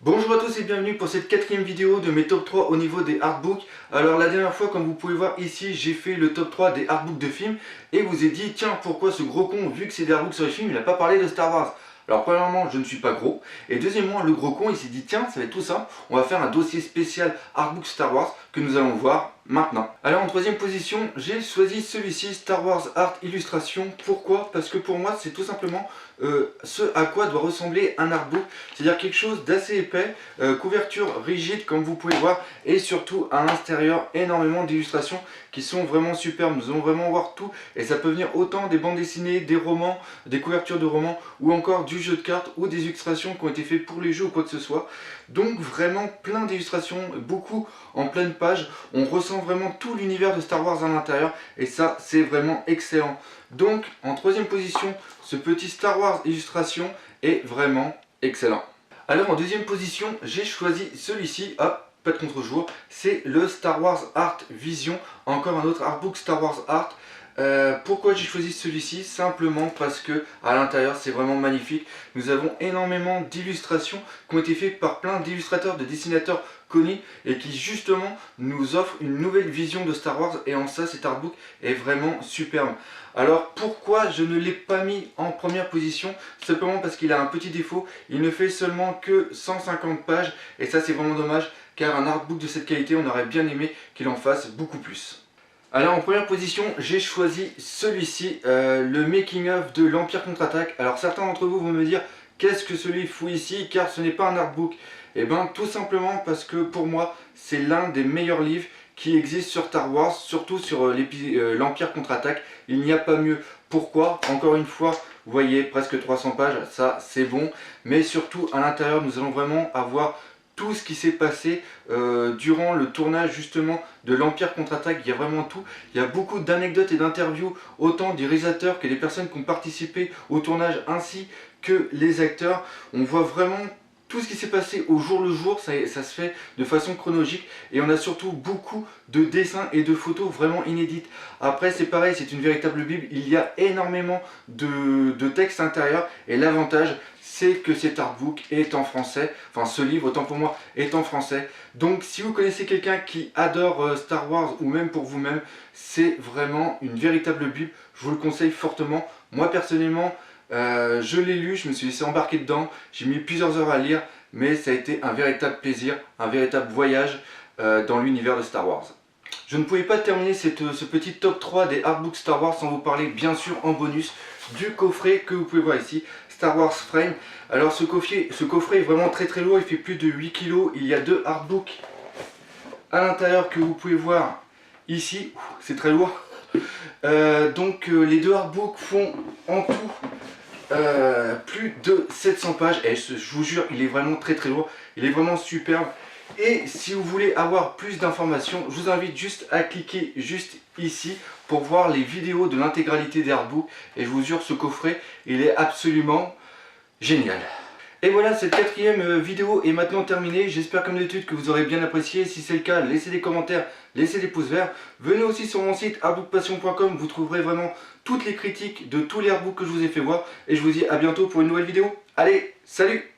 Bonjour à tous et bienvenue pour cette quatrième vidéo de mes top 3 au niveau des artbooks. Alors la dernière fois, comme vous pouvez voir ici, j'ai fait le top 3 des artbooks de films et vous ai dit, tiens, pourquoi ce gros con, vu que c'est des artbooks sur les films, il n'a pas parlé de Star Wars. Alors premièrement, je ne suis pas gros, et deuxièmement, le gros con, il s'est dit, tiens, ça va être tout simple, on va faire un dossier spécial artbook Star Wars que nous allons voir maintenant. Alors en troisième position, j'ai choisi celui-ci, Star Wars Art Illustration. Pourquoi? Parce que pour moi, c'est tout simplement ce à quoi doit ressembler un artbook, c'est-à-dire quelque chose d'assez épais, couverture rigide comme vous pouvez voir, et surtout à l'intérieur énormément d'illustrations qui sont vraiment superbes. Nous allons vraiment voir tout, et ça peut venir autant des bandes dessinées, des romans, des couvertures de romans, ou encore du jeu de cartes, ou des illustrations qui ont été faites pour les jeux ou quoi que ce soit. Donc vraiment plein d'illustrations, beaucoup en pleine page, on ressent vraiment tout l'univers de Star Wars à l'intérieur, et ça c'est vraiment excellent. Donc en troisième position, ce petit Star Wars illustration est vraiment excellent. Alors en deuxième position, j'ai choisi celui-ci, hop, pas de contre-jour, c'est le Star Wars Art Vision, encore un autre artbook Star Wars Art. Pourquoi j'ai choisi celui-ci? Simplement parce que à l'intérieur c'est vraiment magnifique. Nous avons énormément d'illustrations qui ont été faites par plein d'illustrateurs, de dessinateurs connus et qui justement nous offrent une nouvelle vision de Star Wars, et en ça cet artbook est vraiment superbe. Alors pourquoi je ne l'ai pas mis en première position? Simplement parce qu'il a un petit défaut, il ne fait seulement que 150 pages et ça c'est vraiment dommage, car un artbook de cette qualité on aurait bien aimé qu'il en fasse beaucoup plus. Alors en première position, j'ai choisi celui-ci, le making of de l'Empire contre-attaque. Alors certains d'entre vous vont me dire, qu'est-ce que celui fout ici, car ce n'est pas un artbook? Eh bien tout simplement parce que pour moi, c'est l'un des meilleurs livres qui existent sur Star Wars, surtout sur l'Empire contre-attaque. Il n'y a pas mieux. Pourquoi? Encore une fois, vous voyez, presque 300 pages, ça c'est bon. Mais surtout à l'intérieur, nous allons vraiment avoir tout ce qui s'est passé durant le tournage justement de l'Empire contre-attaque. Il y a vraiment tout, il y a beaucoup d'anecdotes et d'interviews, autant des réalisateurs que des personnes qui ont participé au tournage ainsi que les acteurs. On voit vraiment tout ce qui s'est passé au jour le jour, ça se fait de façon chronologique, et on a surtout beaucoup de dessins et de photos vraiment inédites. Après c'est pareil, c'est une véritable bible, il y a énormément de textes intérieurs, et l'avantage c'est que cet artbook est en français, enfin ce livre autant pour moi est en français. Donc si vous connaissez quelqu'un qui adore Star Wars, ou même pour vous-même, c'est vraiment une véritable bible, je vous le conseille fortement. Moi personnellement, je l'ai lu, je me suis laissé embarquer dedans, j'ai mis plusieurs heures à lire, mais ça a été un véritable plaisir, un véritable voyage dans l'univers de Star Wars. Je ne pouvais pas terminer ce petit top 3 des artbooks Star Wars sans vous parler bien sûr en bonus du coffret que vous pouvez voir ici, Star Wars Frame. Alors ce coffret est vraiment très lourd, il fait plus de 8 kg, il y a deux artbooks à l'intérieur que vous pouvez voir ici, c'est très lourd. Les deux artbooks font en tout plus de 700 pages, et je vous jure il est vraiment très lourd, il est vraiment superbe. Et si vous voulez avoir plus d'informations, je vous invite juste à cliquer juste ici pour voir les vidéos de l'intégralité des artbooks, et je vous jure ce coffret il est absolument génial. Et voilà, cette quatrième vidéo est maintenant terminée. J'espère comme d'habitude que vous aurez bien apprécié. Si c'est le cas, laissez des commentaires, laissez des pouces verts. Venez aussi sur mon site artbookpassion.com, vous trouverez vraiment toutes les critiques de tous les artbooks que je vous ai fait voir. Et je vous dis à bientôt pour une nouvelle vidéo. Allez, salut!